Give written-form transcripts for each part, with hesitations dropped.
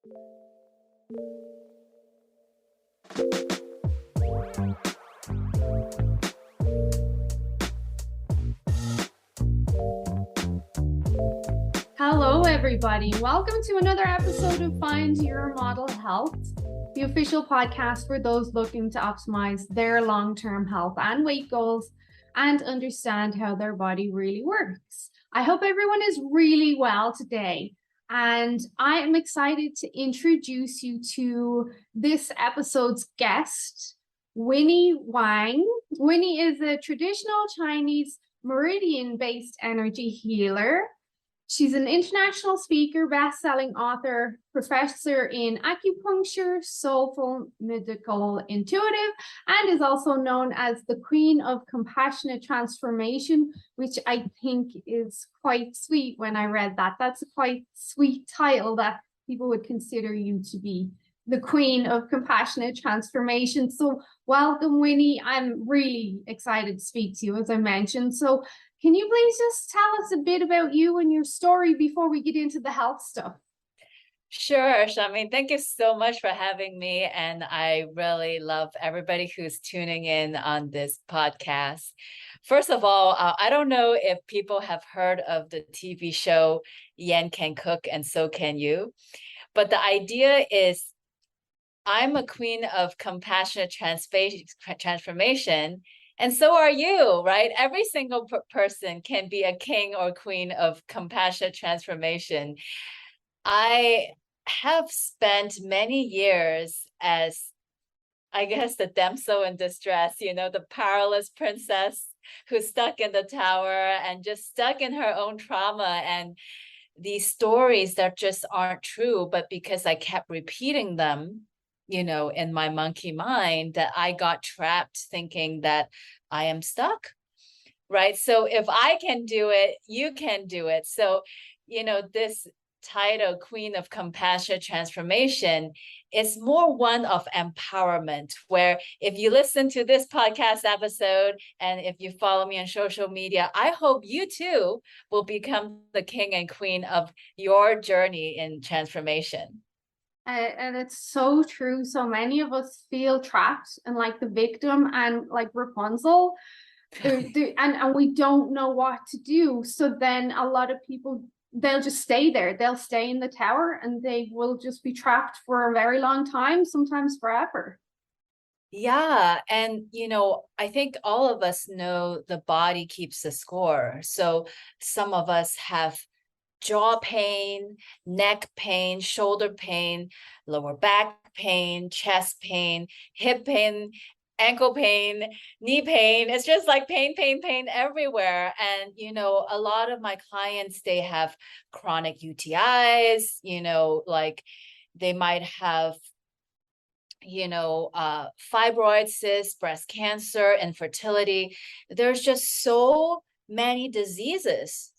Hello, everybody. Welcome to another episode of Find Your Model Health, the official podcast for those looking to optimize their long-term health and weight goals and understand how their body really works. I hope everyone is really well today. And I am excited to introduce you to this episode's guest, Winnie Wang. Winnie is a traditional Chinese meridian-based energy healer. She's an international speaker, best-selling author, professor in acupuncture, soulful, medical, intuitive, and is also known as the Queen of Compassionate Transformation, which I think is quite sweet when I read that. That's a quite sweet title that people would consider you to be the Queen of Compassionate Transformation. So welcome, Winnie. I'm really excited to speak to you, as I mentioned. So can you please just tell us a bit about you and your story before we get into the health stuff? Sure, Shami. Thank you so much for having me. And I really love everybody who's tuning in on this podcast. First of all, I don't know if people have heard of the TV show Yan Can Cook and So Can You. But the idea is I'm a queen of compassionate transformation. And so are you, right? Every single person can be a king or queen of compassionate transformation. I have spent many years as, I guess, the damsel in distress, the powerless princess who's stuck in the tower and just stuck in her own trauma and these stories that just aren't true. But because I kept repeating them, in my monkey mind, that I got trapped thinking that I am stuck, right? So if I can do it, you can do it. So, this title, Queen of Compassionate Transformation, is more one of empowerment, where if you listen to this podcast episode and if you follow me on social media, I hope you too will become the king and queen of your journey in transformation. And it's so true. So many of us feel trapped and like the victim and like Rapunzel, and we don't know what to do. So then a lot of people, they'll just stay there. They'll stay in the tower and they will just be trapped for a very long time, sometimes forever. Yeah. And, I think all of us know the body keeps the score. So some of us have jaw pain, neck pain, shoulder pain, lower back pain, chest pain, hip pain, ankle pain, knee pain. It's just like pain, pain, pain everywhere. And, a lot of my clients, they have chronic UTIs, like they might have fibroid cysts, breast cancer, infertility. There's just so many diseases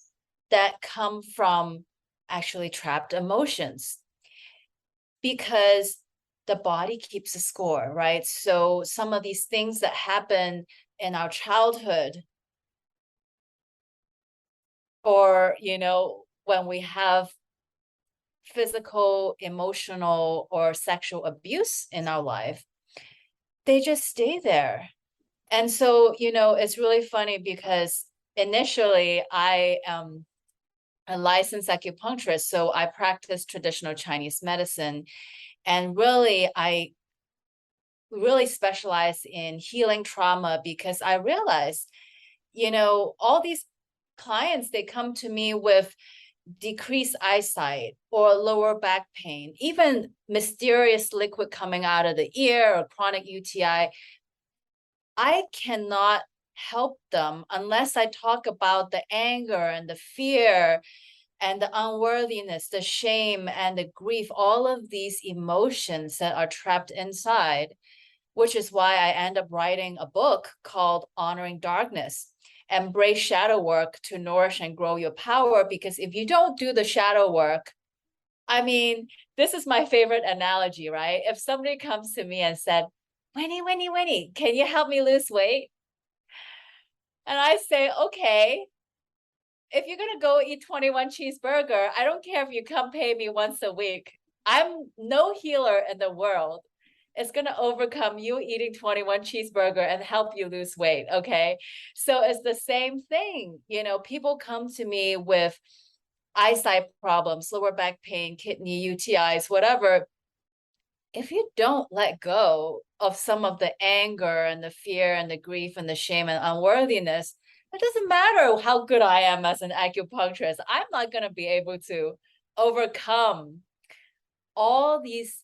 that come from actually trapped emotions because the body keeps a score, right? So some of these things that happen in our childhood or, when we have physical, emotional, or sexual abuse in our life, they just stay there. And so, it's really funny because initially I am a licensed acupuncturist, so I practice traditional Chinese medicine. And really, I really specialize in healing trauma because I realized, all these clients, they come to me with decreased eyesight or lower back pain, even mysterious liquid coming out of the ear or chronic UTI. I cannot help them unless I talk about the anger and the fear and the unworthiness, the shame and the grief, all of these emotions that are trapped inside, which is why I end up writing a book called Honoring Darkness. Embrace shadow work to nourish and grow your power. Because if you don't do the shadow work, I mean, this is my favorite analogy, right? If somebody comes to me and said, Winnie, can you help me lose weight? And I say, okay, if you're going to go eat 21 cheeseburger, I don't care if you come pay me once a week. I'm no healer in the world is going to overcome you eating 21 cheeseburger and help you lose weight. Okay. So it's the same thing. You know, people come to me with eyesight problems, lower back pain, kidney, UTIs, whatever. If you don't let go of some of the anger and the fear and the grief and the shame and unworthiness, it doesn't matter how good I am as an acupuncturist. I'm not going to be able to overcome all these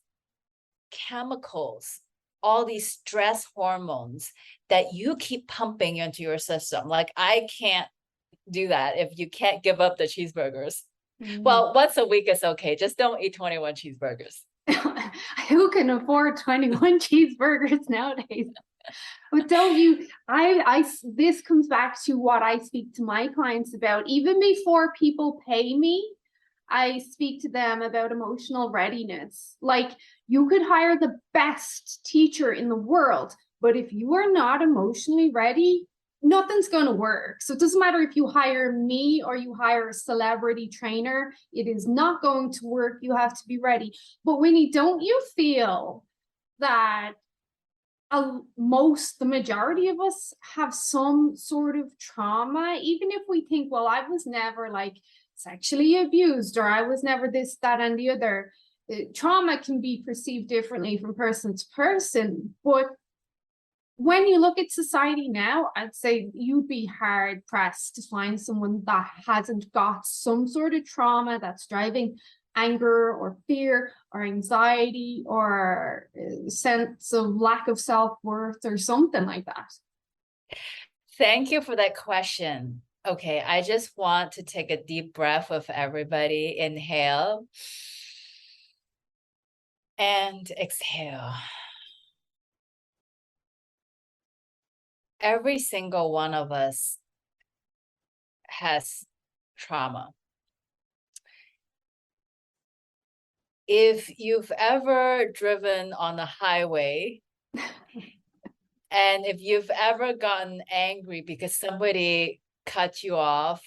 chemicals, all these stress hormones that you keep pumping into your system. Like, I can't do that if you can't give up the cheeseburgers. Well, once a week is okay. Just don't eat 21 cheeseburgers. Who can afford 21 cheeseburgers nowadays? But don't you, this comes back to what I speak to my clients about. Even before people pay me, I speak to them about emotional readiness. Like, you could hire the best teacher in the world, but if you are not emotionally ready, nothing's going to work. So it doesn't matter if you hire me or you hire a celebrity trainer, it is not going to work. You have to be ready. But Winnie, don't you feel that the majority of us have some sort of trauma, even if we think, well, I was never like sexually abused, or I was never this, that, and the other. Trauma can be perceived differently from person to person, but when you look at society now, I'd say you'd be hard pressed to find someone that hasn't got some sort of trauma that's driving anger or fear or anxiety or a sense of lack of self-worth or something like that. Thank you for that question. Okay, I just want to take a deep breath with everybody. Inhale and exhale. Every single one of us has trauma. If you've ever driven on the highway and if you've ever gotten angry because somebody cut you off,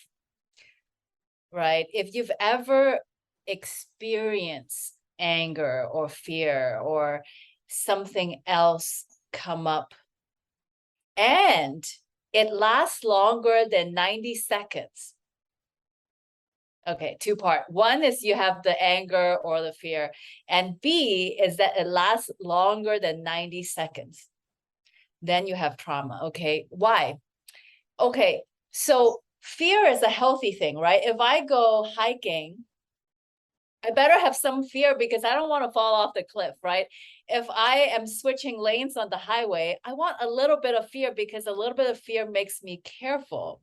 right? If you've ever experienced anger or fear or something else come up, and it lasts longer than 90 seconds. Okay, two part. One is you have the anger or the fear, and B is that it lasts longer than 90 seconds. Then you have trauma. Okay, why? Okay, so fear is a healthy thing, right? If I go hiking, I better have some fear because I don't want to fall off the cliff, right? If I am switching lanes on the highway, I want a little bit of fear because a little bit of fear makes me careful.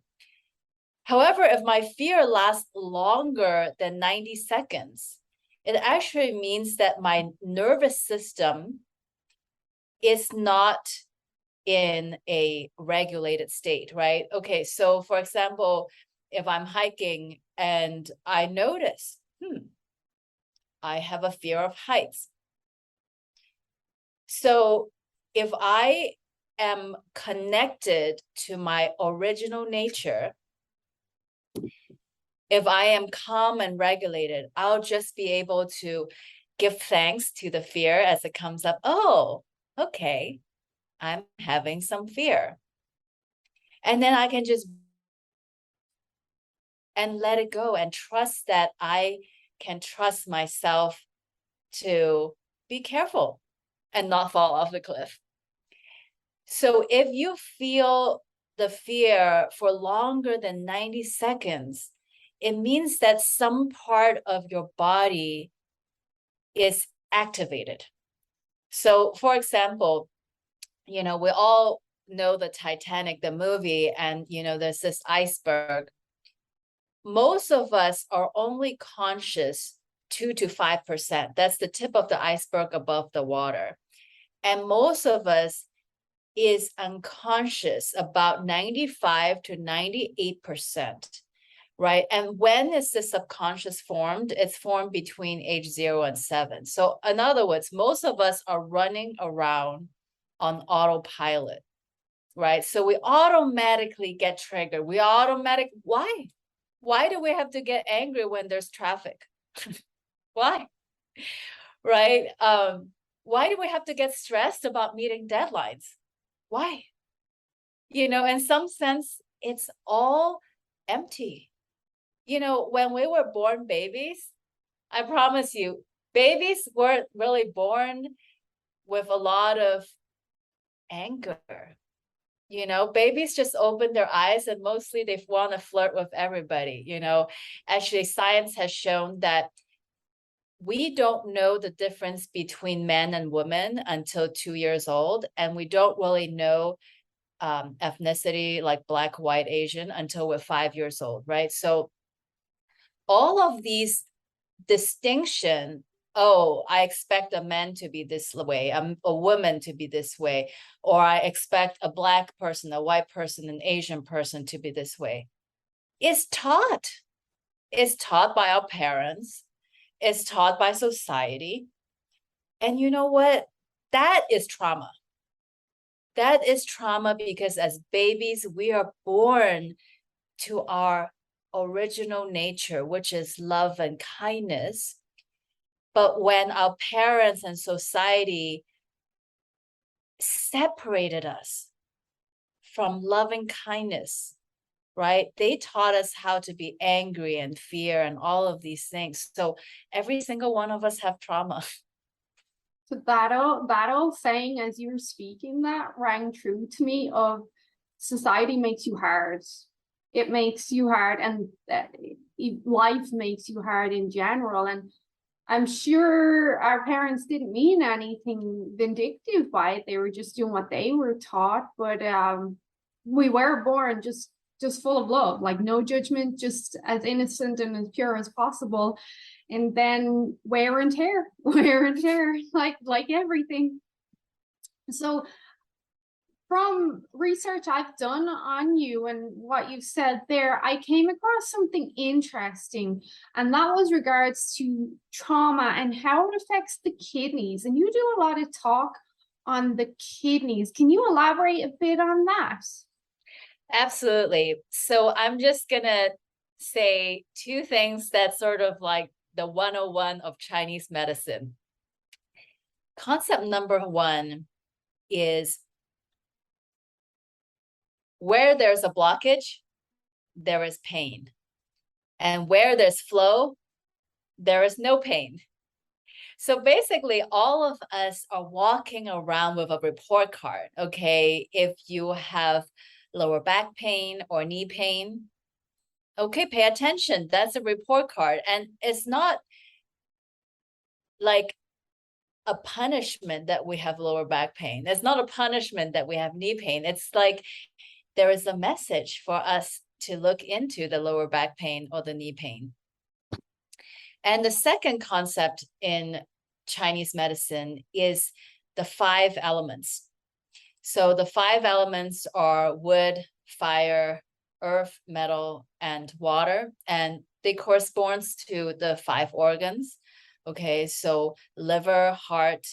However, if my fear lasts longer than 90 seconds, it actually means that my nervous system is not in a regulated state, right? Okay, so for example, if I'm hiking and I notice, I have a fear of heights. So if I am connected to my original nature, if I am calm and regulated, I'll just be able to give thanks to the fear as it comes up. Oh, okay, I'm having some fear. And then I can just and let it go and trust that I can trust myself to be careful and not fall off the cliff. So if you feel the fear for longer than 90 seconds, it means that some part of your body is activated. So for example, we all know the Titanic, the movie, and there's this iceberg. Most of us are only conscious 2 to 5%. That's the tip of the iceberg above the water. And most of us is unconscious about 95 to 98%, right? And when is the subconscious formed? It's formed between age 0 and 7. So in other words, most of us are running around on autopilot, right? So we automatically get triggered. Why? Why do we have to get angry when there's traffic? Why? right? Why do we have to get stressed about meeting deadlines? Why? In some sense, it's all empty. When we were born babies, I promise you, babies weren't really born with a lot of anger. Babies just open their eyes and mostly they want to flirt with everybody. Actually, science has shown that we don't know the difference between men and women until 2 years old, and we don't really know ethnicity like Black, white, Asian until we're 5 years old, right? So all of these distinction, oh, I expect a man to be this way, a woman to be this way, or I expect a Black person, a white person, an Asian person to be this way, is taught. It's taught by our parents. It's taught by society. And you know what? That is trauma. That is trauma because as babies, we are born to our original nature, which is love and kindness. But when our parents and society separated us from loving kindness, right? They taught us how to be angry and fear and all of these things. So every single one of us have trauma. So that old saying, as you were speaking, that rang true to me of society makes you hard. It makes you hard, and life makes you hard in general. And I'm sure our parents didn't mean anything vindictive by it. They were just doing what they were taught. But we were born just full of love, like no judgment, just as innocent and as pure as possible. And then wear and tear, like everything. So from research I've done on you and what you've said there, I came across something interesting, and that was regards to trauma and how it affects the kidneys. And you do a lot of talk on the kidneys. Can you elaborate a bit on that? Absolutely. So I'm just going to say two things that's sort of like the 101 of Chinese medicine. Concept number one is where there's a blockage, there is pain. And where there's flow, there is no pain. So basically, all of us are walking around with a report card, okay? If you have lower back pain or knee pain, okay, pay attention. That's a report card. And it's not like a punishment that we have lower back pain. It's not a punishment that we have knee pain. It's like there is a message for us to look into the lower back pain or the knee pain. And the second concept in Chinese medicine is the 5 elements. So the 5 elements are wood, fire, earth, metal, and water, and they correspond to the 5 organs. Okay, so liver, heart,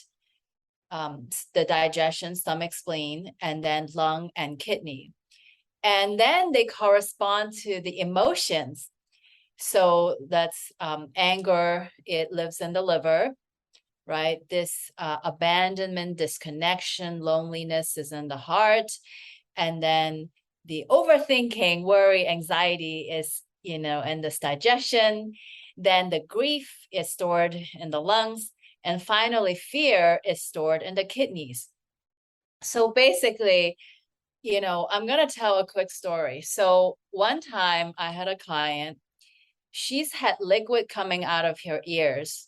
the digestion, stomach, spleen, and then lung and kidney. And then they correspond to the emotions. So that's anger, it lives in the liver, right? This abandonment, disconnection, loneliness is in the heart. And then the overthinking, worry, anxiety is, in this digestion. Then the grief is stored in the lungs. And finally, fear is stored in the kidneys. So basically, I'm going to tell a quick story. So one time I had a client, she's had liquid coming out of her ears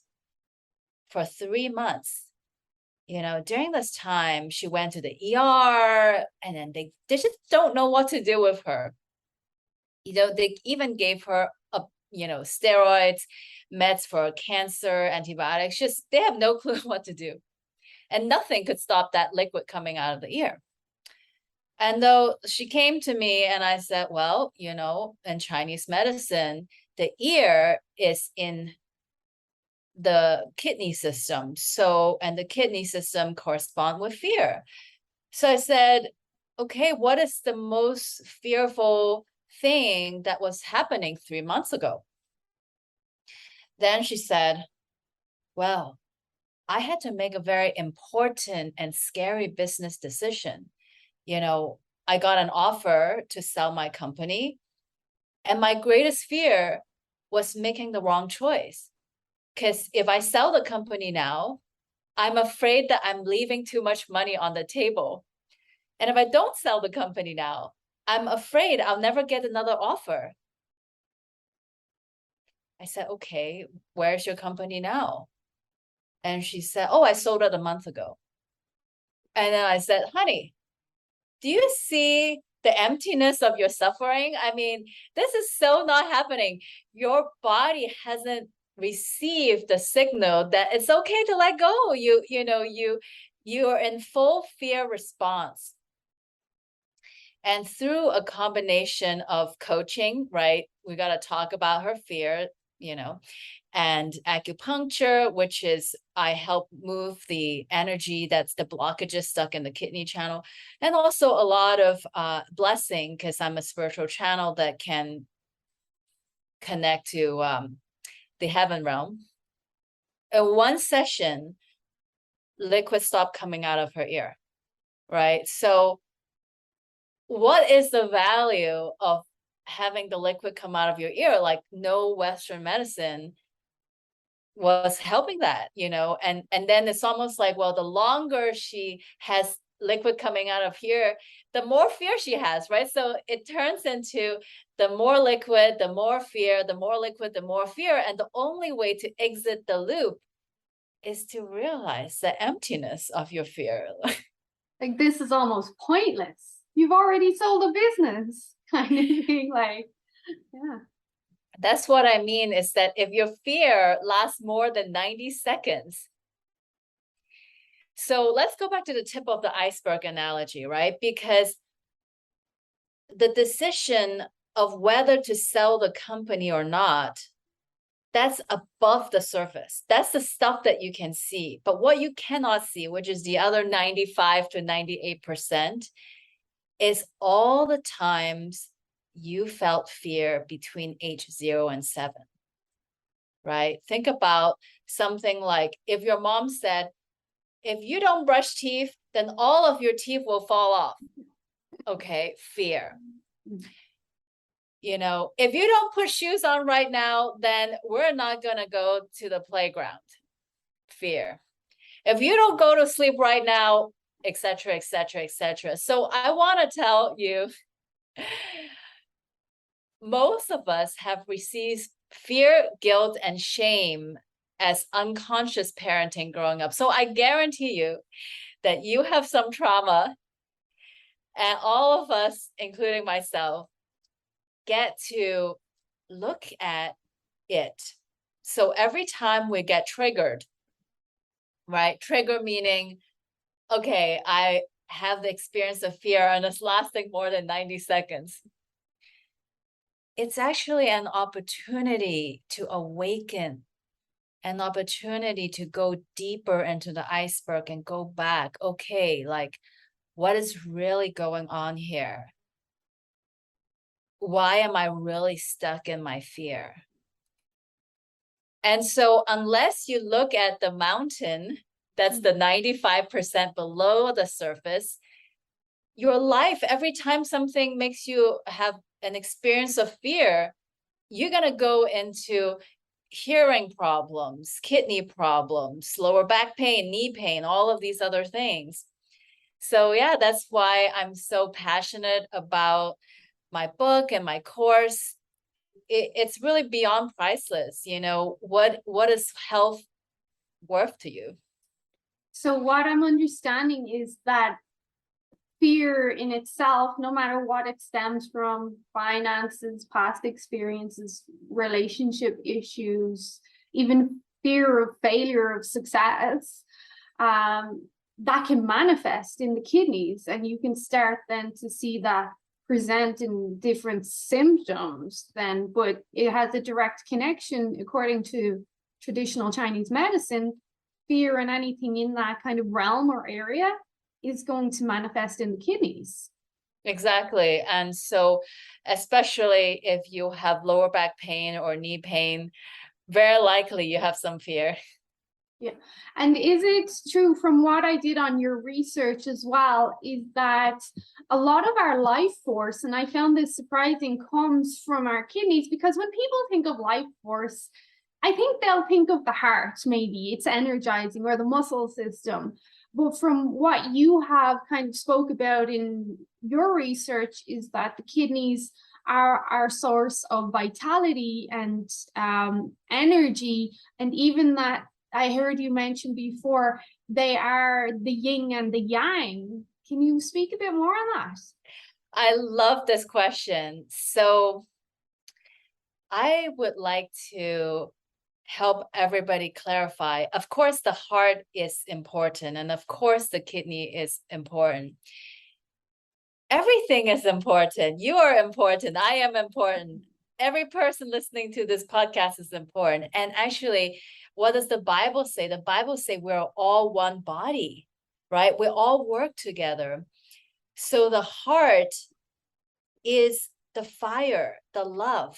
for 3 months. During this time, she went to the ER, and then they just don't know what to do with her. They even gave her steroids, meds for cancer, antibiotics. Just they have no clue what to do, and nothing could stop that liquid coming out of the ear. And though she came to me and I said, well, in Chinese medicine, the ear is in the kidney system. And the kidney system correspond with fear. So I said, okay, what is the most fearful thing that was happening 3 months ago? Then she said, well, I had to make a very important and scary business decision. You know, I got an offer to sell my company, and my greatest fear was making the wrong choice. Because if I sell the company now, I'm afraid that I'm leaving too much money on the table. And if I don't sell the company now, I'm afraid I'll never get another offer. I said, okay, where's your company now? And she said, oh, I sold it a month ago. And then I said, honey, do you see the emptiness of your suffering? I mean, this is so not happening. Your body hasn't received the signal that it's okay to let go. You're in full fear response. And through a combination of coaching, right? We got to talk about her fear, and acupuncture, which is I help move the energy that's the blockages stuck in the kidney channel, and also a lot of blessing, because I'm a spiritual channel that can connect to the heaven realm. In one session, liquid stopped coming out of her ear, right? So what is the value of having the liquid come out of your ear? Like, no Western medicine was helping that, and then it's almost like, well, the longer she has liquid coming out of here, the more fear she has, right? So it turns into the more liquid, the more fear, the more liquid, the more fear. And the only way to exit the loop is to realize the emptiness of your fear. Like, this is almost pointless. You've already sold a business, kind of thing. Like, yeah. That's what I mean, is that if your fear lasts more than 90 seconds. So let's go back to the tip of the iceberg analogy, right? Because the decision of whether to sell the company or not, that's above the surface. That's the stuff that you can see. But what you cannot see, which is the other 95 to 98%, is all the times you felt fear between age 0 and 7, right? Think about something like if your mom said, if you don't brush teeth, then all of your teeth will fall off. Okay, fear. If you don't put shoes on right now, then we're not going to go to the playground. Fear. If you don't go to sleep right now, etc., etc., etc. So I want to tell you, most of us have received fear, guilt, and shame as unconscious parenting growing up. So I guarantee you that you have some trauma, and all of us, including myself, get to look at it. So every time we get triggered, right? Trigger meaning, okay, I have the experience of fear and it's lasting more than 90 seconds. It's actually an opportunity to awaken, an opportunity to go deeper into the iceberg and go back. Okay, like, what is really going on here? Why am I really stuck in my fear? And so unless you look at the mountain, that's the 95% below the surface, your life, every time something makes you have an experience of fear, you're going to go into hearing problems, kidney problems, lower back pain, knee pain, all of these other things. So yeah, that's why I'm so passionate about my book and my course. It's really beyond priceless. What is health worth to you? So what I'm understanding is that fear in itself, no matter what it stems from, finances, past experiences, relationship issues, even fear of failure, of success, that can manifest in the kidneys. And you can start then to see that present in different symptoms then, but it has a direct connection, according to traditional Chinese medicine. Fear and anything in that kind of realm or area is going to manifest in the kidneys. Exactly. And so especially if you have lower back pain or knee pain, very likely you have some fear. Yeah. And is it true, from what I did on your research as well, is that a lot of our life force, and I found this surprising, comes from our kidneys? Because when people think of life force, I think they'll think of the heart, maybe it's energizing, or the muscle system. But from what you have kind of spoke about in your research, is that the kidneys are our source of vitality and energy, and even that I heard you mention before, they are the yin and the yang. Can you speak a bit more on that? I love this question. So I would like to help everybody clarify. Of course, the heart is important, and of course, the kidney is important. Everything is important. You are important. I am important. Every person listening to this podcast is important. And actually, what does the Bible say? The Bible say we're all one body, right? We all work together. So the heart is the fire, the love,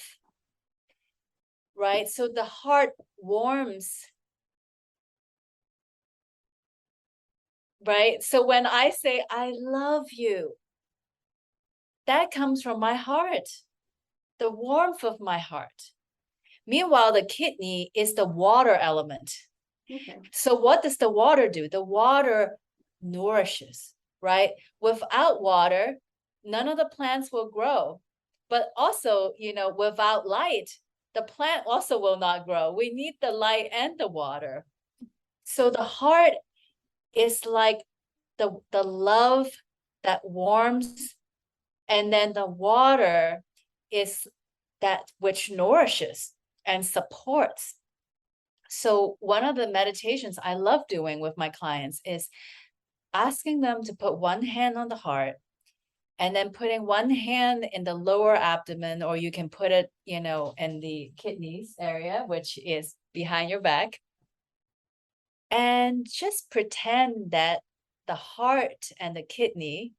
right? So the heart warms, right? So when I say, I love you, that comes from my heart, the warmth of my heart. Meanwhile, the kidney is the water element. Okay. So what does the water do? The water nourishes, right? Without water, none of the plants will grow. But also, without light, the plant also will not grow. We need the light and the water. So the heart is like the love that warms, and then the water is that which nourishes and supports. So one of the meditations I love doing with my clients is asking them to put one hand on the heart and then putting one hand in the lower abdomen, or you can put it, in the kidneys area, which is behind your back. And just pretend that the heart and the kidney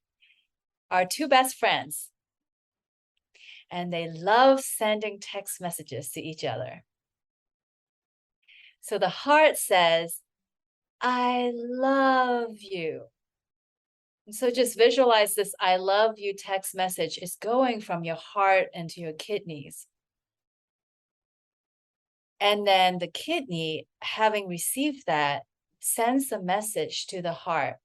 are two best friends. And they love sending text messages to each other. So the heart says, I love you. And so just visualize this I love you text message is going from your heart into your kidneys. And then the kidney, having received that, sends the message to the heart.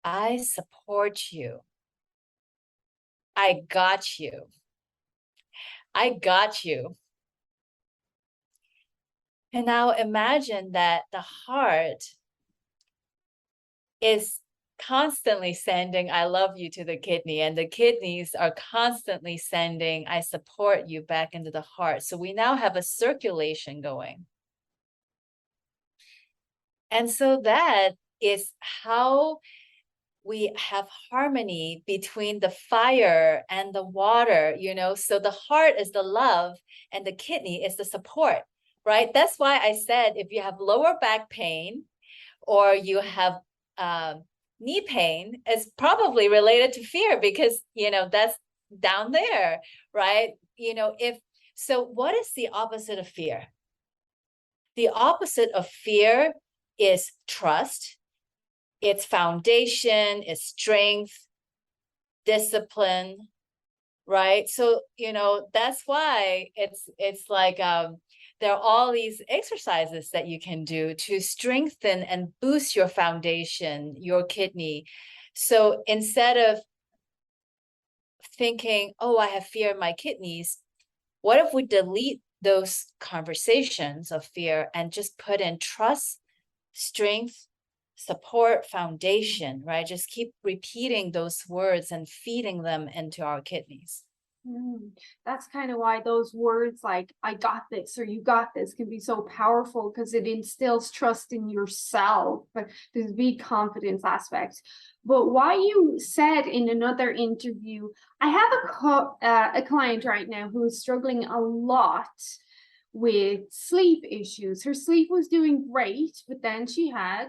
I support you. I got you. I got you. And now imagine that the heart is constantly sending I love you to the kidney, and the kidneys are constantly sending I support you back into the heart. So we now have a circulation going. And so that is how we have harmony between the fire and the water, so the heart is the love and the kidney is the support, right? That's why I said if you have lower back pain or you have knee pain, it's probably related to fear, because that's down there, right? So what is the opposite of fear? The opposite of fear is trust. It's foundation, it's strength, discipline, right? So that's why it's like there are all these exercises that you can do to strengthen and boost your foundation, your kidney. So instead of thinking, oh, I have fear in my kidneys, what if we delete those conversations of fear and just put in trust, strength, support, foundation, right? Just keep repeating those words and feeding them into our kidneys. That's kind of why those words like I got this or you got this can be so powerful, because it instills trust in yourself. There's a big confidence aspect. But why you said in another interview, I have a client right now who is struggling a lot with sleep issues. Her sleep was doing great, but then she had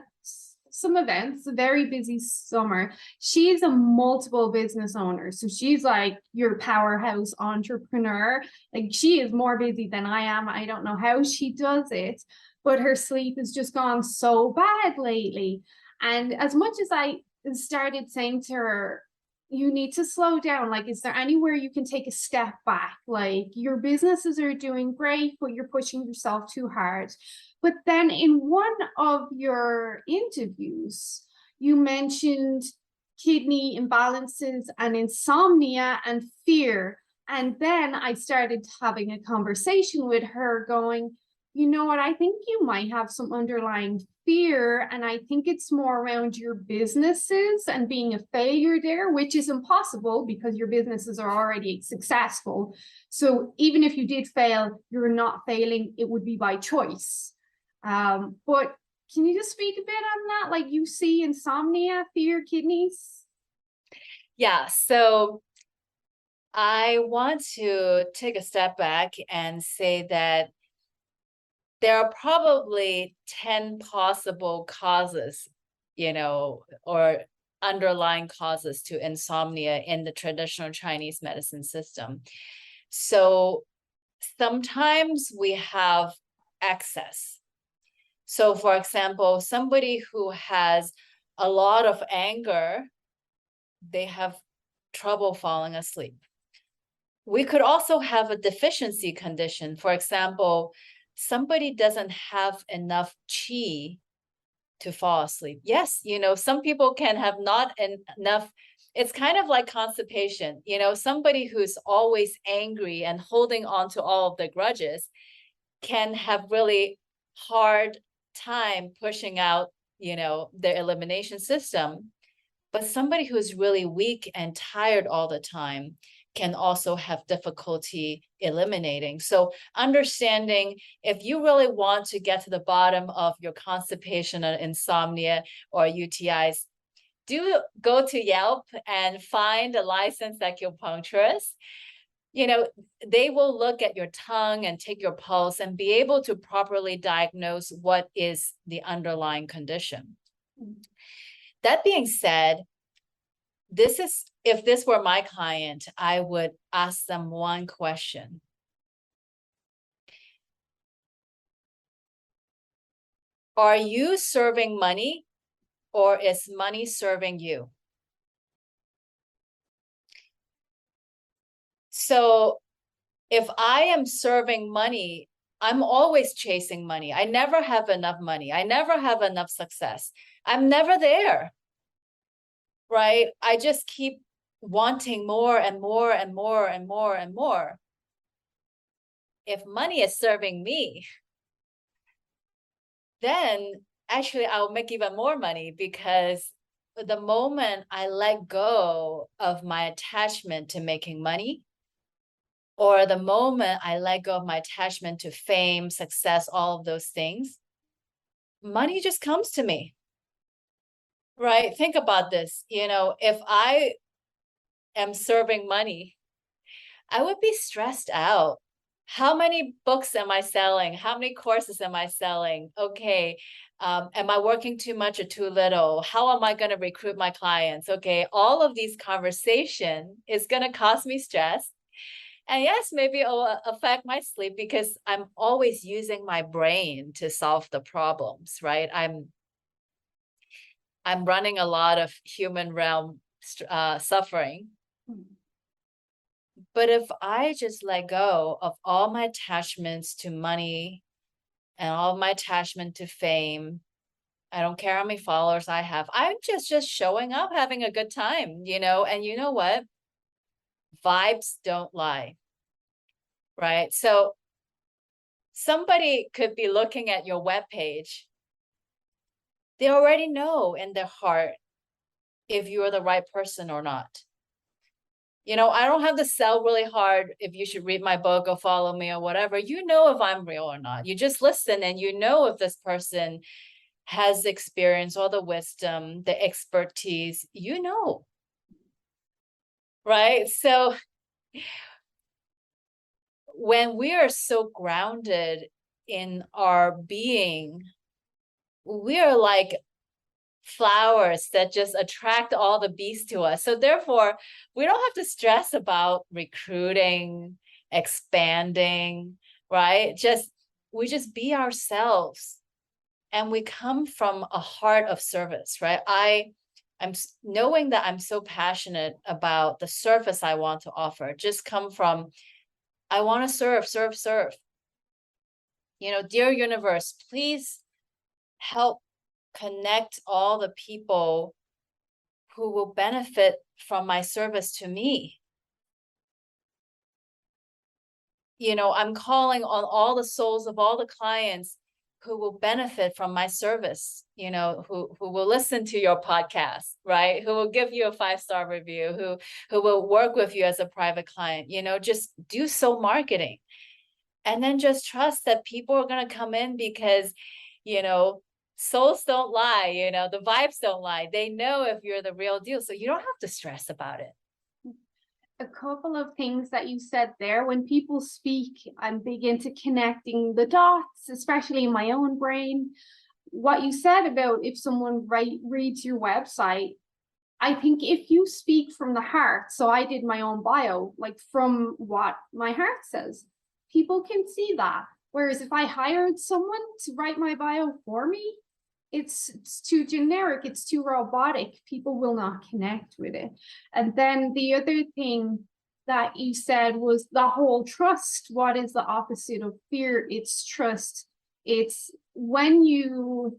some events, a very busy summer. She's a multiple business owner. So she's like your powerhouse entrepreneur. Like, she is more busy than I am. I don't know how she does it. but her sleep has just gone so bad lately. And as much as I started saying to her, you need to slow down. Like, is there anywhere you can take a step back? Like, your businesses are doing great, but you're pushing yourself too hard. But then in one of your interviews, you mentioned kidney imbalances and insomnia and fear. And then I started having a conversation with her going, you know what, I think you might have some underlying fear. And I think it's more around your businesses and being a failure there, which is impossible because your businesses are already successful. So even if you did fail, you're not failing, it would be by choice. But can you just speak a bit on that? Like, you see insomnia, fear, kidneys? Yeah, so I want to take a step back and say that there are probably 10 possible causes, or underlying causes to insomnia in the traditional Chinese medicine system. So sometimes we have excess. So for example, somebody who has a lot of anger, they have trouble falling asleep. We could also have a deficiency condition. For example, somebody doesn't have enough qi to fall asleep. Yes, some people can have not enough. It's kind of like constipation. Somebody who's always angry and holding on to all of the grudges can have really hard time pushing out, their elimination system. But somebody who's really weak and tired all the time can also have difficulty eliminating. So understanding, if you really want to get to the bottom of your constipation or insomnia or UTIs, do go to Yelp and find a licensed acupuncturist. They will look at your tongue and take your pulse and be able to properly diagnose what is the underlying condition. That being said, if this were my client, I would ask them one question. Are you serving money, or is money serving you? So if I am serving money, I'm always chasing money. I never have enough money. I never have enough success. I'm never there, right? I just keep wanting more and more and more and more and more. If money is serving me, then actually I'll make even more money, because the moment I let go of my attachment to making money, or the moment I let go of my attachment to fame, success, all of those things, money just comes to me, right? Think about this. If I am serving money, I would be stressed out. How many books am I selling? How many courses am I selling? Okay. Am I working too much or too little? How am I going to recruit my clients? Okay. All of these conversation is going to cause me stress. And yes, maybe it will affect my sleep, because I'm always using my brain to solve the problems, right? I'm running a lot of human realm suffering. But if I just let go of all my attachments to money and all my attachment to fame, I don't care how many followers I have. I'm just showing up, having a good time, and you know what? Vibes don't lie, right? So somebody could be looking at your webpage. They already know in their heart if you're the right person or not. I don't have to sell really hard if you should read my book or follow me or whatever. You know if I'm real or not. You just listen and you know if this person has experience or the wisdom, the expertise, right? So when we are so grounded in our being, we are like flowers that just attract all the bees to us. So therefore, we don't have to stress about recruiting, expanding, right? Just we just be ourselves, and we come from a heart of service, right? I'm knowing that I'm so passionate about the service I want to offer, just come from, I want to serve, serve, serve. You know, dear universe, please help connect all the people who will benefit from my service to me. You know, I'm calling on all the souls of all the clients who will benefit from my service, you know, who will listen to your podcast, right? Who will give you a 5-star review, who will work with you as a private client, you know, just do soul marketing. And then just trust that people are going to come in because, you know, souls don't lie, you know, the vibes don't lie. They know if you're the real deal. So you don't have to stress about it. A couple of things that you said there. When people speak, I'm big into connecting the dots, especially in my own brain. What you said about if someone reads your website, I think if you speak from the heart, so I did my own bio, like from what my heart says, people can see that. Whereas if I hired someone to write my bio for me, it's too generic, it's too robotic. People will not connect with it. And then the other thing that you said was the whole trust. What is the opposite of fear? It's trust. It's when you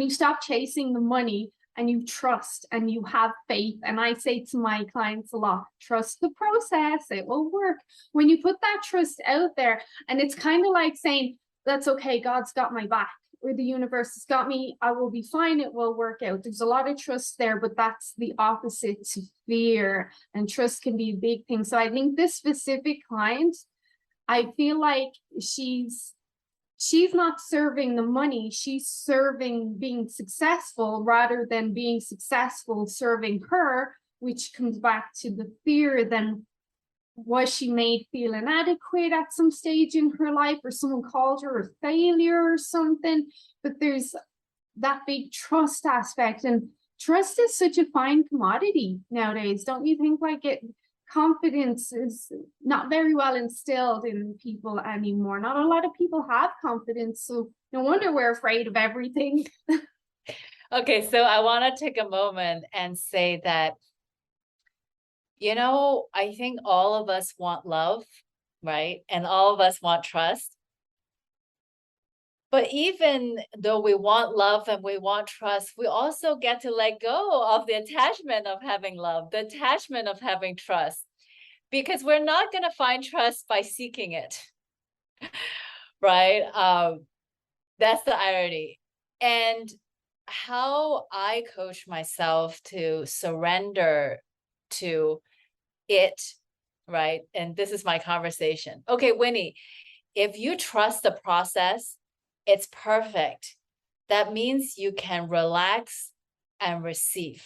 stop chasing the money and you trust and you have faith. And I say to my clients a lot, trust the process, it will work. When you put that trust out there, and it's kind of like saying, that's okay, God's got my back, or the universe has got me, I will be fine, it will work out. There's a lot of trust there, but that's the opposite to fear, and trust can be a big thing. So I think this specific client, I feel like she's not serving the money, she's serving being successful rather than being successful serving her, which comes back to the fear. Then was she made feel inadequate at some stage in her life, or someone called her a failure or something? But there's that big trust aspect, and trust is such a fine commodity nowadays, don't you think? Like, it confidence is not very well instilled in people anymore. Not a lot of people have confidence, so no wonder we're afraid of everything. Okay, so I want to take a moment and say that, you know, I think all of us want love, right? And all of us want trust. But even though we want love and we want trust, we also get to let go of the attachment of having love, the attachment of having trust, because we're not going to find trust by seeking it, right? That's the irony. And how I coach myself to surrender to it, right? And this is my conversation. Okay, Winnie, if you trust the process, it's perfect. That means you can relax and receive.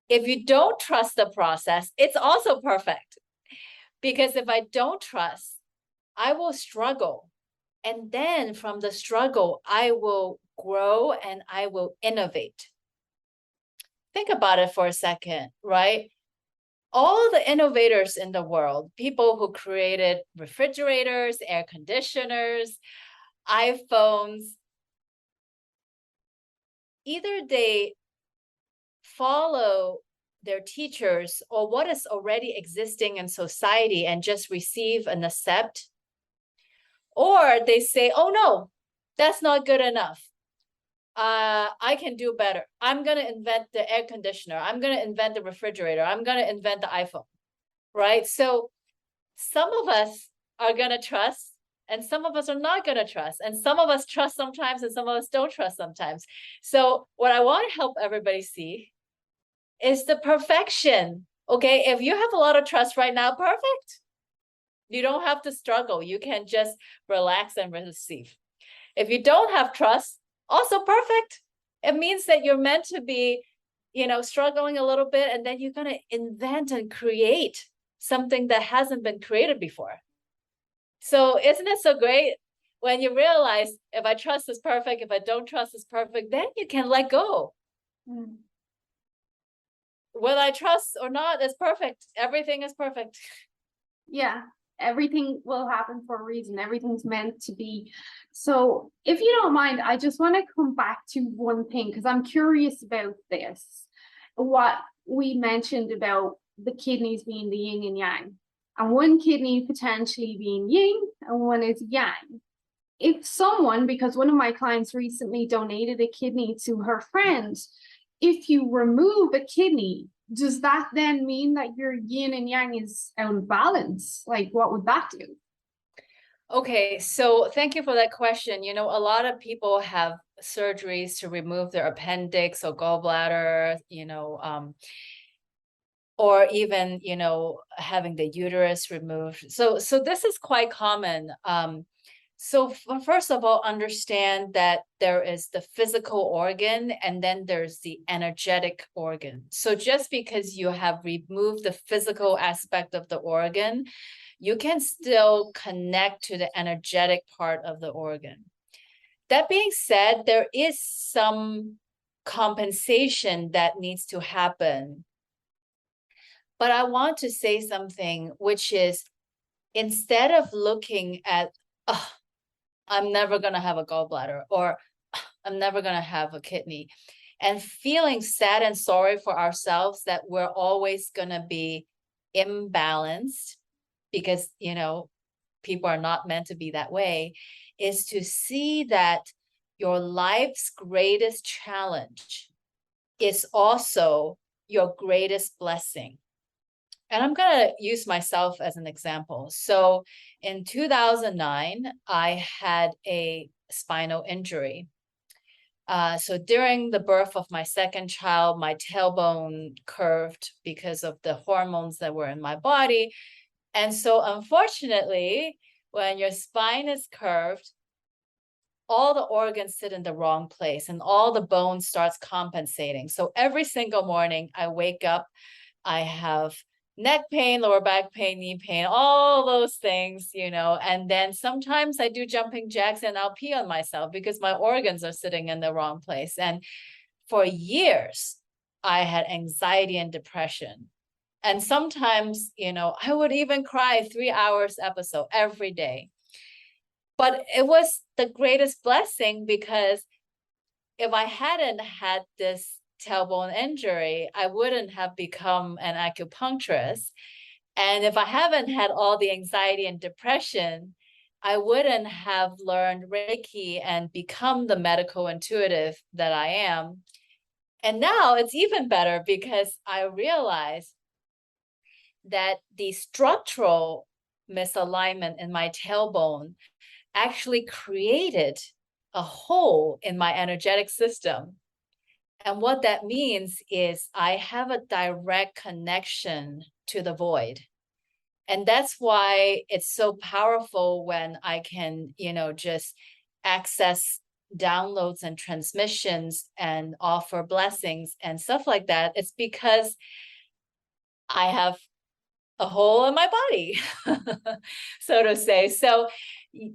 If you don't trust the process, it's also perfect. Because if I don't trust, I will struggle. And then from the struggle, I will grow and I will innovate. Think about it for a second, right? All the innovators in the world, people who created refrigerators, air conditioners, iPhones, either they follow their teachers or what is already existing in society and just receive and accept, or they say, oh no, that's not good enough. I can do better. I'm going to invent the air conditioner. I'm going to invent the refrigerator. I'm going to invent the iPhone, right? So some of us are going to trust, and some of us are not going to trust. And some of us trust sometimes, and some of us don't trust sometimes. So what I want to help everybody see is the perfection. Okay, if you have a lot of trust right now, perfect. You don't have to struggle. You can just relax and receive. If you don't have trust, also perfect. It means that you're meant to be, you know, struggling a little bit, and then you're going to invent and create something that hasn't been created before. So isn't it so great when you realize, if I trust is perfect, if I don't trust is perfect, then you can let go. Whether I trust or not is perfect. Everything is perfect. Yeah. everything will happen for a reason. Everything's meant to be. So if you don't mind, I just want to come back to one thing because I'm curious about this. What we mentioned about the kidneys being the yin and yang, and one kidney potentially being yin and one is yang. If someone, because one of my clients recently donated a kidney to her friend, if you remove a kidney, does that then mean that your yin and yang is out of balance? Like, what would that do? Okay, so thank you for that question. You know, a lot of people have surgeries to remove their appendix or gallbladder, or even, having the uterus removed. So this is quite common. So first of all, understand that there is the physical organ and then there's the energetic organ. So just because you have removed the physical aspect of the organ, you can still connect to the energetic part of the organ. That being said, there is some compensation that needs to happen. But I want to say something, which is instead of looking at, oh, I'm never going to have a gallbladder, or I'm never going to have a kidney, and feeling sad and sorry for ourselves that we're always going to be imbalanced because, people are not meant to be that way, is to see that your life's greatest challenge is also your greatest blessing. And I'm going to use myself as an example. So in 2009, I had a spinal injury. So during the birth of my second child, my tailbone curved because of the hormones that were in my body. And so unfortunately, when your spine is curved, all the organs sit in the wrong place and all the bone starts compensating. So every single morning I wake up, I have neck pain, lower back pain, knee pain, all those things, and then sometimes I do jumping jacks and I'll pee on myself because my organs are sitting in the wrong place. And for years, I had anxiety and depression. And sometimes, I would even cry 3 hours episode every day. But it was the greatest blessing because if I hadn't had this tailbone injury, I wouldn't have become an acupuncturist. And if I haven't had all the anxiety and depression, I wouldn't have learned Reiki and become the medical intuitive that I am. And now it's even better because I realize that the structural misalignment in my tailbone actually created a hole in my energetic system. And what that means is I have a direct connection to the void. And that's why it's so powerful when I can, just access downloads and transmissions and offer blessings and stuff like that. It's because I have a hole in my body, so to say. So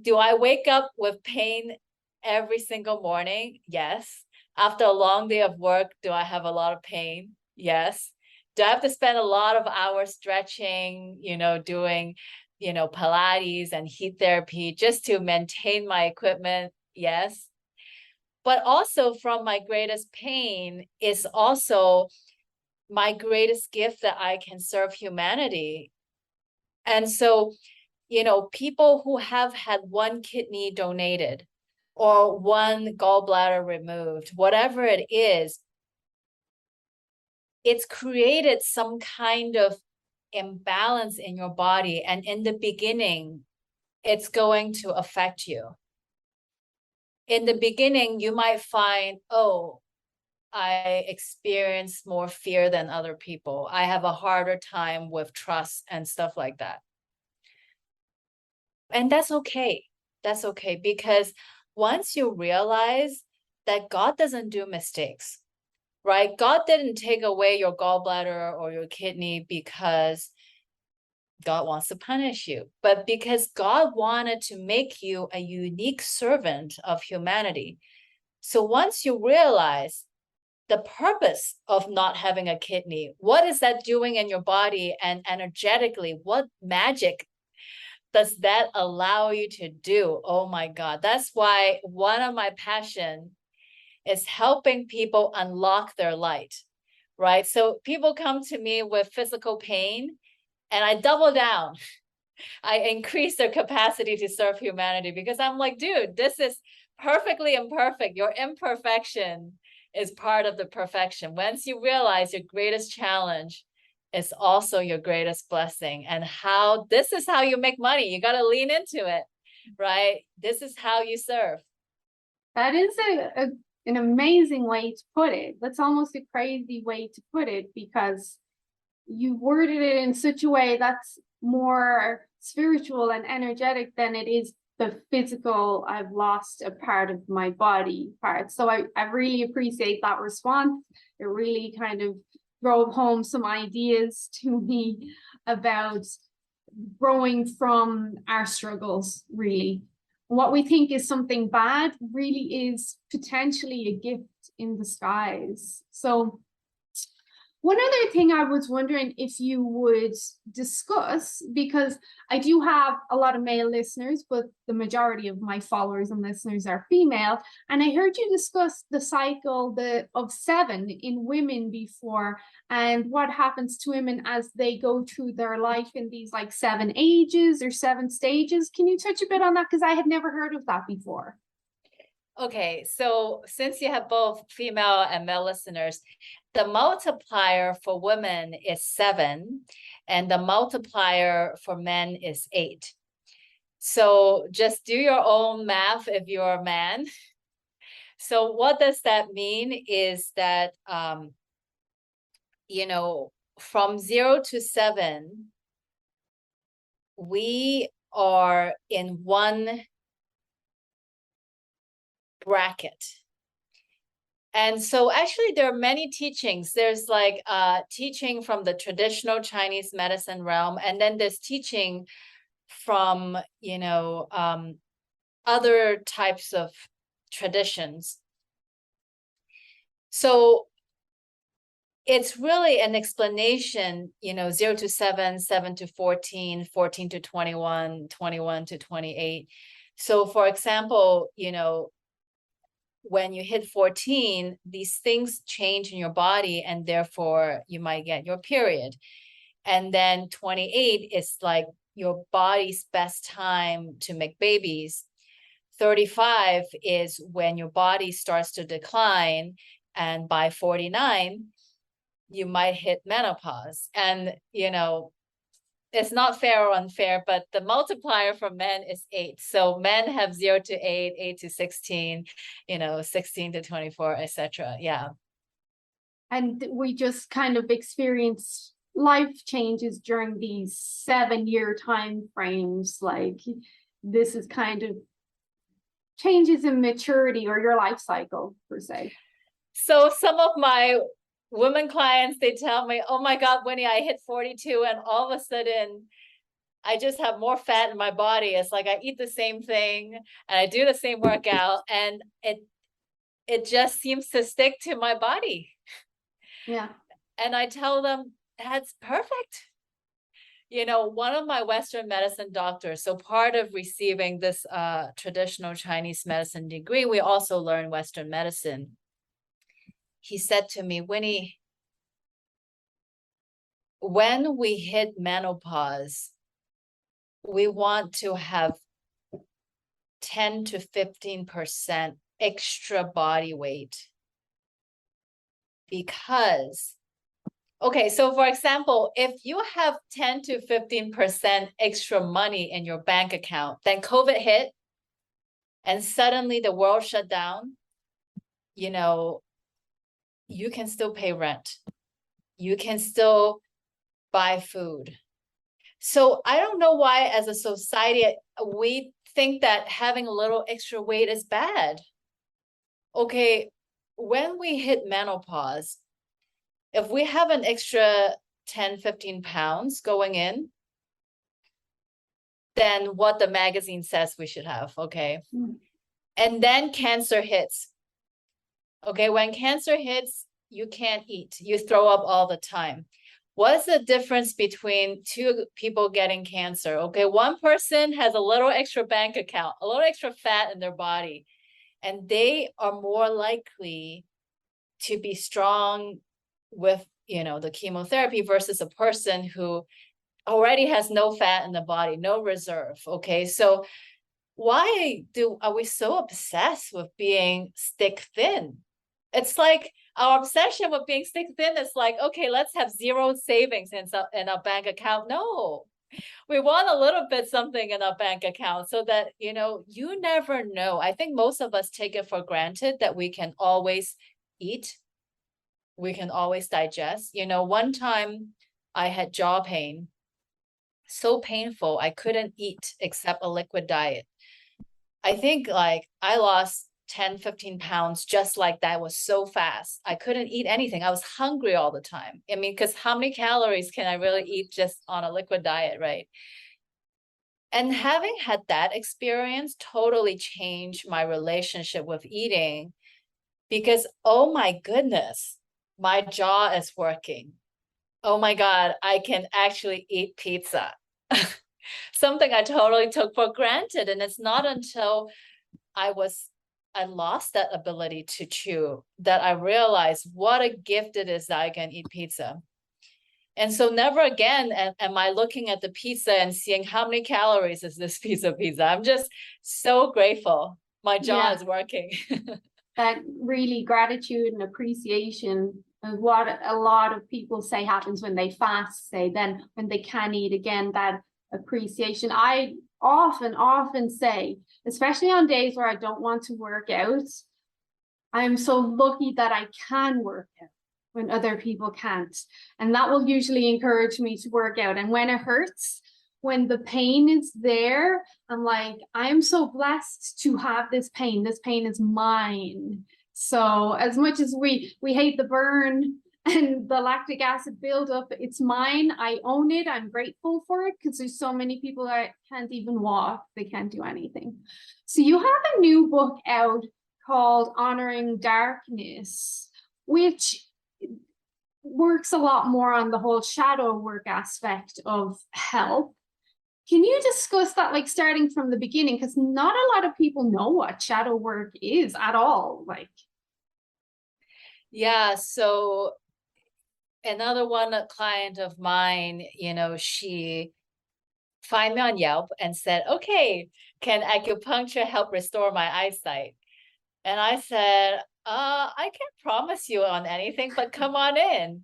do I wake up with pain every single morning? Yes. After a long day of work, do I have a lot of pain? Yes. Do I have to spend a lot of hours stretching, doing, Pilates and heat therapy just to maintain my equipment? Yes. But also from my greatest pain is also my greatest gift that I can serve humanity. And so, people who have had one kidney donated or one gallbladder removed, whatever it is, it's created some kind of imbalance in your body. And in the beginning, it's going to affect you. In the beginning, you might find, oh, I experience more fear than other people. I have a harder time with trust and stuff like that. And that's okay. That's okay. Because once you realize that God doesn't do mistakes, right? God didn't take away your gallbladder or your kidney because God wants to punish you, but because God wanted to make you a unique servant of humanity. So once you realize the purpose of not having a kidney, what is that doing in your body and energetically, what magic does that allow you to do? Oh my God. That's why one of my passion is helping people unlock their light, right? So people come to me with physical pain and I double down. I increase their capacity to serve humanity because I'm like, dude, this is perfectly imperfect. Your imperfection is part of the perfection. Once you realize your greatest challenge is also your greatest blessing, and how this is how you make money. You got to lean into it, right? This is how you serve. That is an amazing way to put it. That's almost a crazy way to put it, because you worded it in such a way that's more spiritual and energetic than it is the physical, I've lost a part of my body part. So I really appreciate that response. It really kind of drove home some ideas to me about growing from our struggles, really. What we think is something bad really is potentially a gift in disguise. So one other thing I was wondering if you would discuss, because I do have a lot of male listeners, but the majority of my followers and listeners are female. And I heard you discuss the cycle of 7 in women before, and what happens to women as they go through their life in these like 7 ages or 7 stages. Can you touch a bit on that? Because I had never heard of that before. Okay, so since you have both female and male listeners, the multiplier for women is 7, and the multiplier for men is 8. So just do your own math if you're a man. So what does that mean is that, from 0 to 7, we are in one bracket. And so actually there are many teachings. There's like teaching from the traditional Chinese medicine realm, and then there's teaching from, other types of traditions. So it's really an explanation, 0 to 7, 7 to 14, 14 to 21, 21 to 28. So for example, when you hit 14, these things change in your body, and therefore you might get your period. And then 28 is like your body's best time to make babies. 35 is when your body starts to decline. And by 49, you might hit menopause. And, it's not fair or unfair, but the multiplier for men is 8. So men have 0 to 8, 8 to 16, 16 to 24, etc. Yeah. And we just kind of experience life changes during these 7-year time frames. Like this is kind of changes in maturity or your life cycle per se. So some of my women clients, they tell me, oh my God, Winnie, I hit 42 and all of a sudden I just have more fat in my body. It's like I eat the same thing and I do the same workout, and it just seems to stick to my body. Yeah. And I tell them that's perfect. One of my Western medicine doctors, so part of receiving this traditional Chinese medicine degree, we also learn Western medicine. He said to me, Winnie, when we hit menopause, we want to have 10 to 15% extra body weight. Because, okay, so for example, if you have 10 to 15% extra money in your bank account, then COVID hit and suddenly the world shut down, you can still pay rent. You can still buy food. So I don't know why as a society, we think that having a little extra weight is bad. Okay, when we hit menopause, if we have an extra 10, 15 pounds going in, then what the magazine says we should have, okay? And then cancer hits. Okay, when cancer hits, you can't eat. You throw up all the time. What's the difference between two people getting cancer? Okay, one person has a little extra bank account, a little extra fat in their body, and they are more likely to be strong with, the chemotherapy versus a person who already has no fat in the body, no reserve. Okay, so why are we so obsessed with being stick thin? It's like our obsession with being stick thin is like, okay, let's have zero savings in our bank account. No, we want a little bit something in our bank account so that, you never know. I think most of us take it for granted that we can always eat, we can always digest. One time I had jaw pain, so painful, I couldn't eat except a liquid diet. I think like I lost 10, 15 pounds just like that. It was so fast. I couldn't eat anything. I was hungry all the time. I mean, because how many calories can I really eat just on a liquid diet, right? And having had that experience totally changed my relationship with eating because, oh my goodness, my jaw is working. Oh my God, I can actually eat pizza. Something I totally took for granted. And it's not until I lost that ability to chew that I realized what a gift it is that I can eat pizza. And so never again am I looking at the pizza and seeing how many calories is this piece of pizza. I'm just so grateful. My jaw is working. That really gratitude and appreciation of what a lot of people say happens when they fast, say then when they can eat again, that appreciation. I often say, especially on days where I don't want to work out, I'm so lucky that I can work out when other people can't. And that will usually encourage me to work out. And when it hurts, when the pain is there, I'm like, I'm so blessed to have this pain. This pain is mine. So as much as we hate the burn and the lactic acid buildup, it's mine. I own it. I'm grateful for it because there's so many people that can't even walk. They can't do anything. So you have a new book out called Honoring Darkness, which works a lot more on the whole shadow work aspect of health. Can you discuss that, like starting from the beginning? Because not a lot of people know what shadow work is at all. Yeah, so another a client of mine, she found me on Yelp and said, okay, can acupuncture help restore my eyesight? And I said, I can't promise you on anything, but come on in.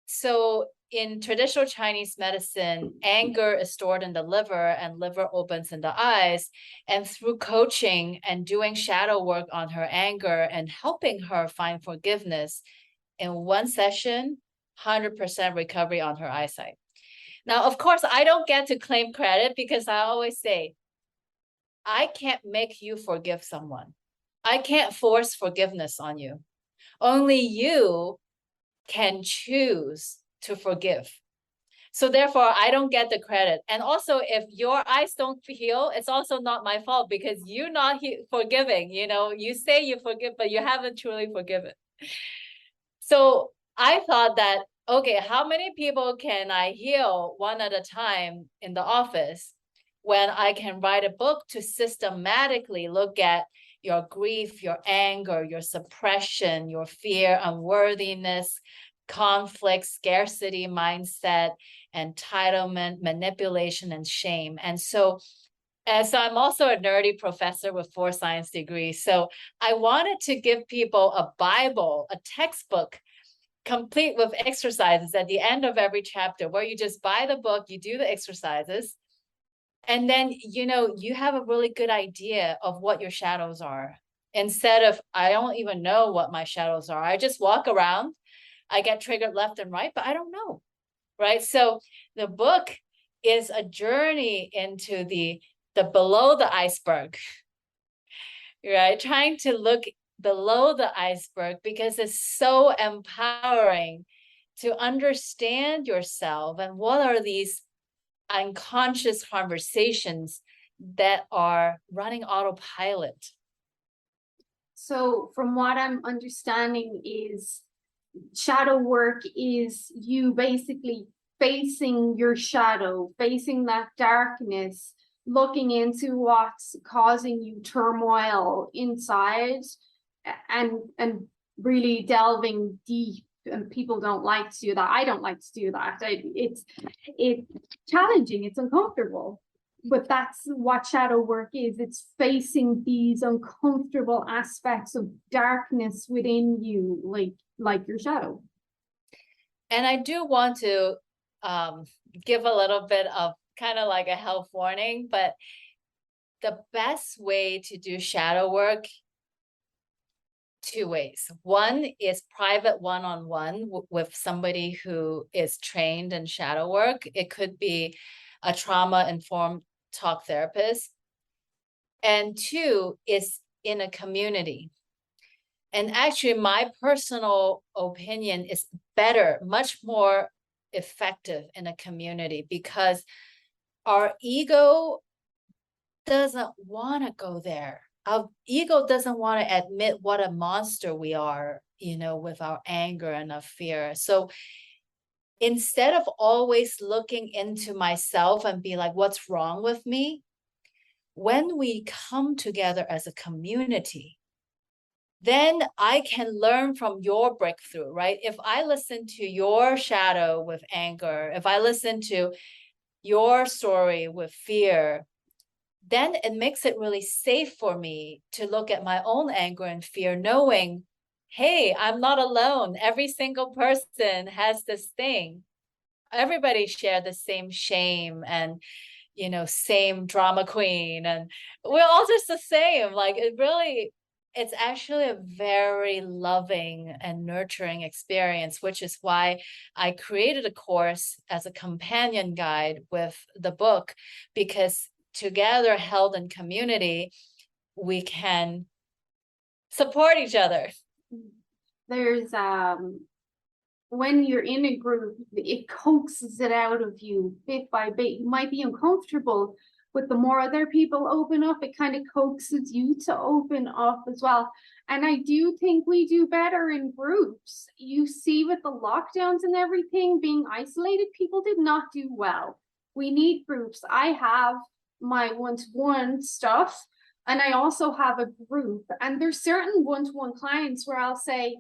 So in traditional Chinese medicine, anger is stored in the liver and liver opens in the eyes. And through coaching and doing shadow work on her anger and helping her find forgiveness, in one session, 100% recovery on her eyesight. Now, of course, I don't get to claim credit because I always say, I can't make you forgive someone. I can't force forgiveness on you. Only you can choose to forgive. So therefore, I don't get the credit. And also, if your eyes don't heal, it's also not my fault because you're not forgiving. You say you forgive, but you haven't truly forgiven. So I thought that, okay, how many people can I heal one at a time in the office when I can write a book to systematically look at your grief, your anger, your suppression, your fear, unworthiness, conflict, scarcity mindset, entitlement, manipulation, and shame. And so I'm also a nerdy professor with 4 science degrees. So I wanted to give people a Bible, a textbook, complete with exercises at the end of every chapter, where you just buy the book, you do the exercises, and then, you have a really good idea of what your shadows are. Instead of, I don't even know what my shadows are. I just walk around, I get triggered left and right, but I don't know, right? So the book is a journey into the below the iceberg, right? Trying to look below the iceberg because it's so empowering to understand yourself and what are these unconscious conversations that are running autopilot. So from what I'm understanding is shadow work is you basically facing your shadow, facing that darkness, looking into what's causing you turmoil inside, and really delving deep. And people don't like to do that. I don't like to do that. It's challenging, it's uncomfortable, but that's what shadow work is. It's facing these uncomfortable aspects of darkness within you, like your shadow. And I do want to give a little bit of kind of like a health warning, but the best way to do shadow work, two ways. One is private one-on-one with somebody who is trained in shadow work. It could be a trauma-informed talk therapist. And two is in a community. And actually, my personal opinion is better, much more effective in a community, because our ego doesn't want to go there. Our ego doesn't want to admit what a monster we are, with our anger and our fear. So instead of always looking into myself and be like, what's wrong with me? When we come together as a community, then I can learn from your breakthrough, right? If I listen to your shadow with anger, if I listen to your story with fear, then it makes it really safe for me to look at my own anger and fear, knowing, hey, I'm not alone. Every single person has this thing. Everybody share the same shame and, same drama queen. And we're all just the same. Like it's actually a very loving and nurturing experience, which is why I created a course as a companion guide with the book, because together, held in community, we can support each other. There's when you're in a group, it coaxes it out of you bit by bit. You might be uncomfortable, but the more other people open up, it kind of coaxes you to open up as well. And I do think we do better in groups. You see, with the lockdowns and everything, being isolated, people did not do well. We need groups. I have my one-to-one stuff, and I also have a group, and there's certain one-to-one clients where I'll say,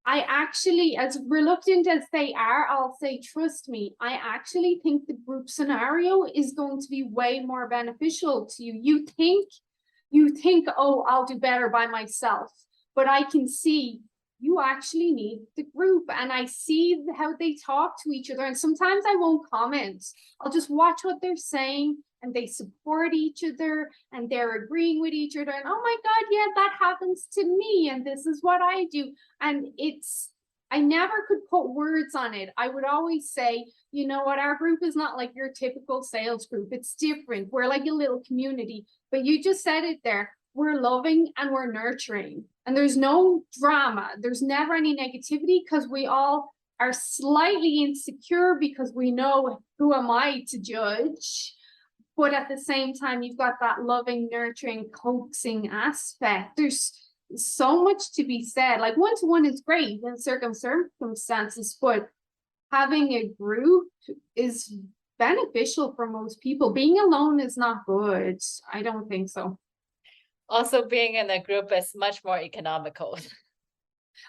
I actually, as reluctant as they are, I'll say, trust me, I actually think the group scenario is going to be way more beneficial to you. You think, oh, I'll do better by myself, but I can see you actually need the group, and I see how they talk to each other, and sometimes I won't comment. I'll just watch what they're saying, and they support each other, and they're agreeing with each other, and oh my God, yeah, that happens to me, and this is what I do. And I never could put words on it. I would always say, you know what, our group is not like your typical sales group. It's different. We're like a little community, but you just said it there. We're loving and we're nurturing, and there's no drama. There's never any negativity, because we all are slightly insecure because we know, who am I to judge? But at the same time, you've got that loving, nurturing, coaxing aspect. There's so much to be said. Like one-to-one is great in certain circumstances, but having a group is beneficial for most people. Being alone is not good. I don't think so. Also, being in a group is much more economical.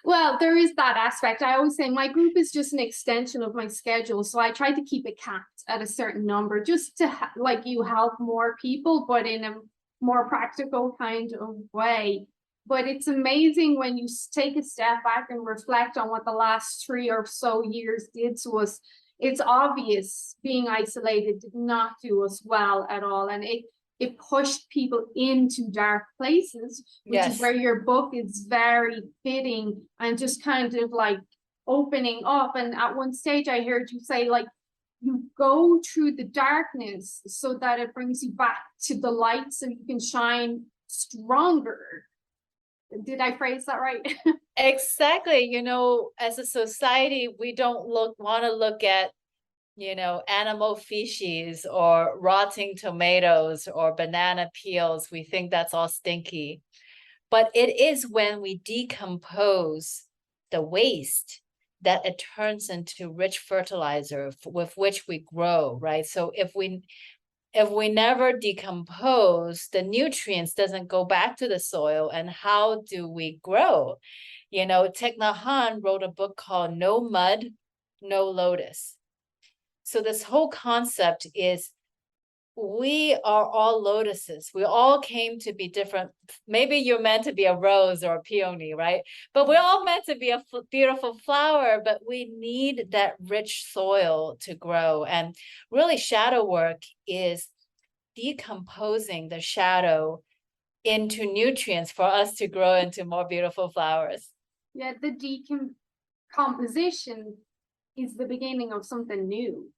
Well, there is that aspect. I always say my group is just an extension of my schedule. So I try to keep it capped at a certain number, just to like you help more people, but in a more practical kind of way. But it's amazing when you take a step back and reflect on what the last 3 or so years did to us. It's obvious being isolated did not do us well at all. And it pushed people into dark places, which Yes. is where your book is very fitting, and just kind of like opening up. And at one stage I heard you say, like, you go through the darkness so that it brings you back to the light so you can shine stronger. Did I phrase that right? Exactly. As a society, we don't want to look at animal feces or rotting tomatoes or banana peels. We think that's all stinky. But it is when we decompose the waste that it turns into rich fertilizer with which we grow, right? So if we never decompose, the nutrients doesn't go back to the soil, and how do we grow? You know, Thich Nhat Hanh wrote a book called No Mud, No Lotus. So this whole concept is we are all lotuses. We all came to be different. Maybe you're meant to be a rose or a peony, right? But we're all meant to be a beautiful flower, but we need that rich soil to grow. And really, shadow work is decomposing the shadow into nutrients for us to grow into more beautiful flowers. Yeah, the decomposition is the beginning of something new,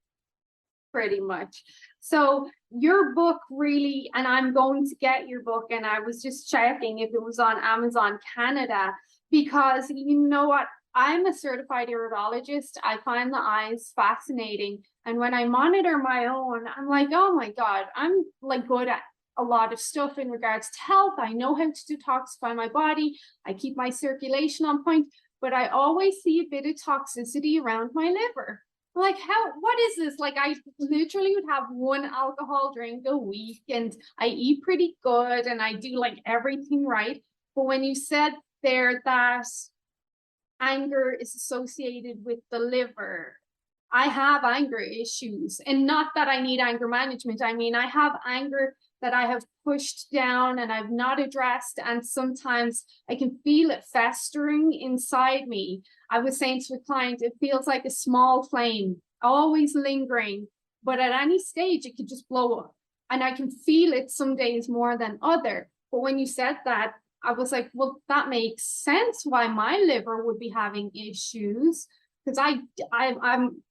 pretty much. So your book really, and I'm going to get your book, and I was just checking if it was on Amazon Canada, because you know what? I'm a certified iridologist. I find the eyes fascinating. And when I monitor my own, I'm like, oh my God, I'm like good at a lot of stuff in regards to health. I know how to detoxify my body. I keep my circulation on point, but I always see a bit of toxicity around my liver. Like, what is this? Like, I literally would have one alcohol drink a week, and I eat pretty good and I do like everything right. But when you said there that anger is associated with the liver, I have anger issues, and not that I need anger management. I mean, I have anger that I have pushed down and I've not addressed, and sometimes I can feel it festering inside me. I was saying to a client, it feels like a small flame, always lingering, but at any stage it could just blow up, and I can feel it some days more than other. But when you said that, I was like, well, that makes sense why my liver would be having issues, because I'm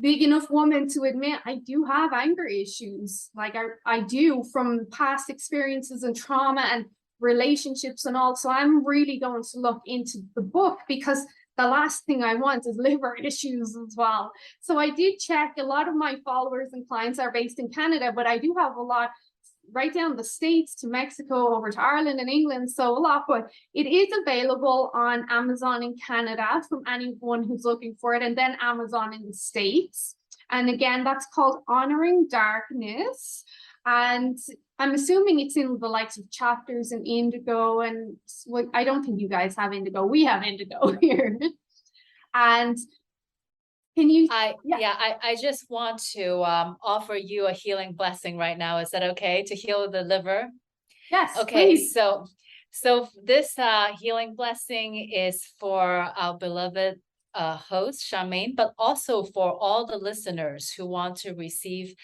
big enough woman to admit I do have anger issues. Like I do, from past experiences and trauma and relationships and all. So I'm really going to look into the book, because the last thing I want is liver issues as well. So I did check. A lot of my followers and clients are based in Canada, but I do have a lot right down the States to Mexico, over to Ireland and England. So a lot, but it is available on Amazon in Canada from anyone who's looking for it, and then Amazon in the States. And again, that's called Honoring Darkness. And I'm assuming it's in the likes of chapters in Indigo. And I don't think you guys have Indigo. We have Indigo here. And can you? I just want to offer you a healing blessing right now. Is that okay, to heal the liver? Yes. Okay, Please. so this healing blessing is for our beloved host, Charmaine, but also for all the listeners who want to receive,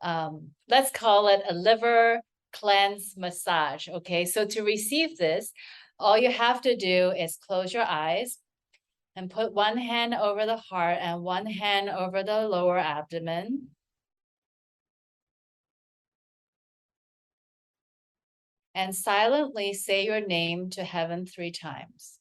let's call it a liver cleanse massage. Okay, so to receive this, all you have to do is close your eyes and put one hand over the heart and one hand over the lower abdomen. And silently say your name to heaven 3 times.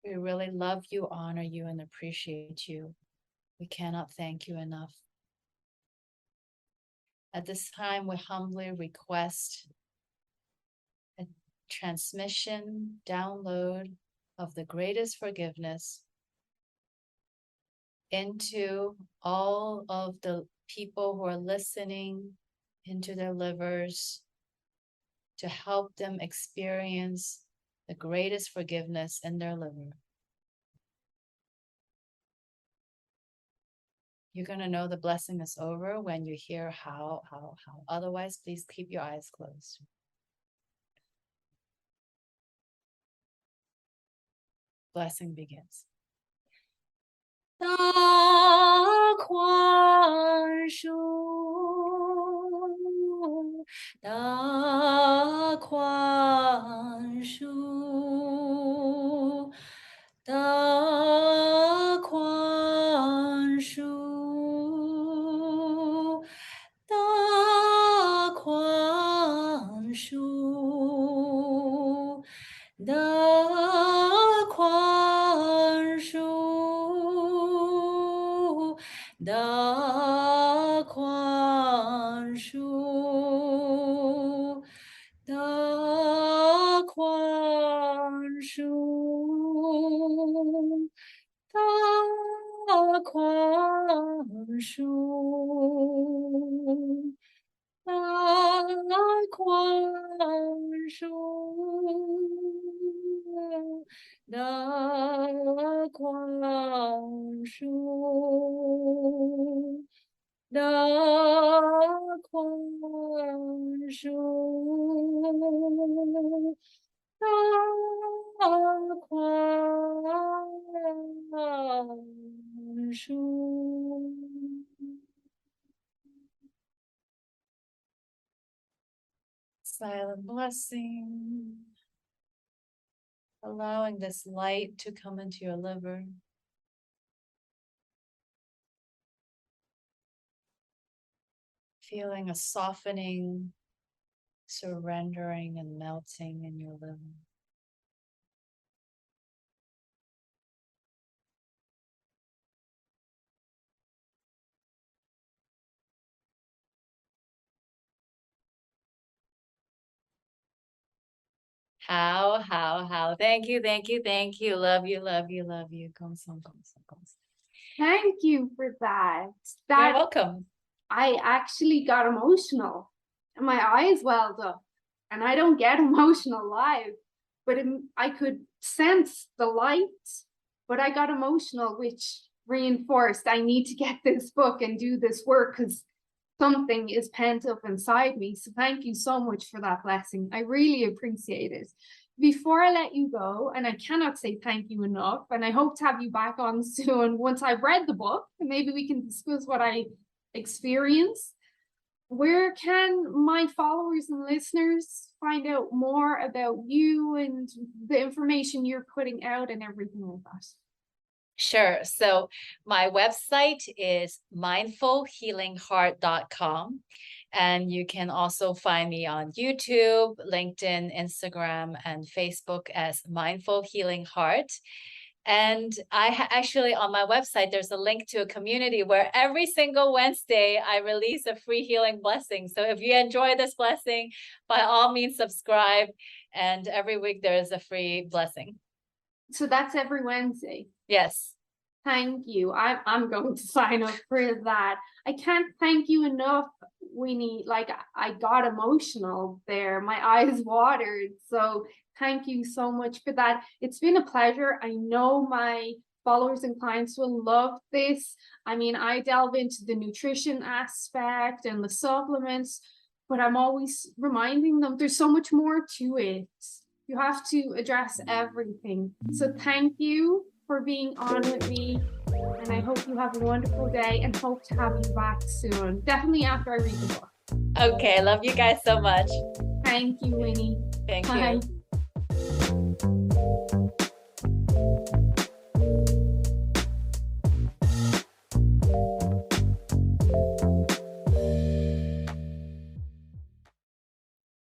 We really love you, honor you, and appreciate you. We cannot thank you enough. At this time, we humbly request a transmission, download of the greatest forgiveness into all of the people who are listening, into their livers, to help them experience the greatest forgiveness in their liver. You're going to know the blessing is over when you hear how. Otherwise, please keep your eyes closed. Blessing begins. 大宽恕，大宽恕，大宽恕，大宽恕，大宽恕，大宽恕，大树，大宽树，大宽树，大宽树，大宽树。Silent blessing. Allowing this light to come into your liver. Feeling a softening, surrendering, and melting in your liver. How. Thank you. Love you. Gongsun. Thank you for that. You're welcome. I actually got emotional and my eyes welled up, and I don't get emotional live, but I could sense the light, but I got emotional, which reinforced I need to get this book and do this work because something is pent up inside me. So thank you so much for that blessing. I really appreciate it. Before I let you go, and I cannot say thank you enough, and I hope to have you back on soon once I've read the book, and maybe we can discuss what I experienced. Where can my followers and listeners find out more about you and the information you're putting out and everything like that? Sure. So my website is mindfulhealingheart.com. And you can also find me on YouTube, LinkedIn, Instagram, and Facebook as Mindful Healing Heart. And I actually, on my website, there's a link to a community where every single Wednesday I release a free healing blessing. So if you enjoy this blessing, by all means, subscribe. And every week there is a free blessing. So that's every Wednesday? Yes. Thank you. I'm going to sign up for that. I can't thank you enough, Winnie. Like, I got emotional there. My eyes watered. So thank you so much for that. It's been a pleasure. I know my followers and clients will love this. I mean, I delve into the nutrition aspect and the supplements, but I'm always reminding them there's so much more to it. You have to address everything. So thank you for being on with me, and I hope you have a wonderful day and hope to have you back soon. Definitely after I read the book. Okay, I love you guys so much. Thank you, Winnie. Thank Bye. you.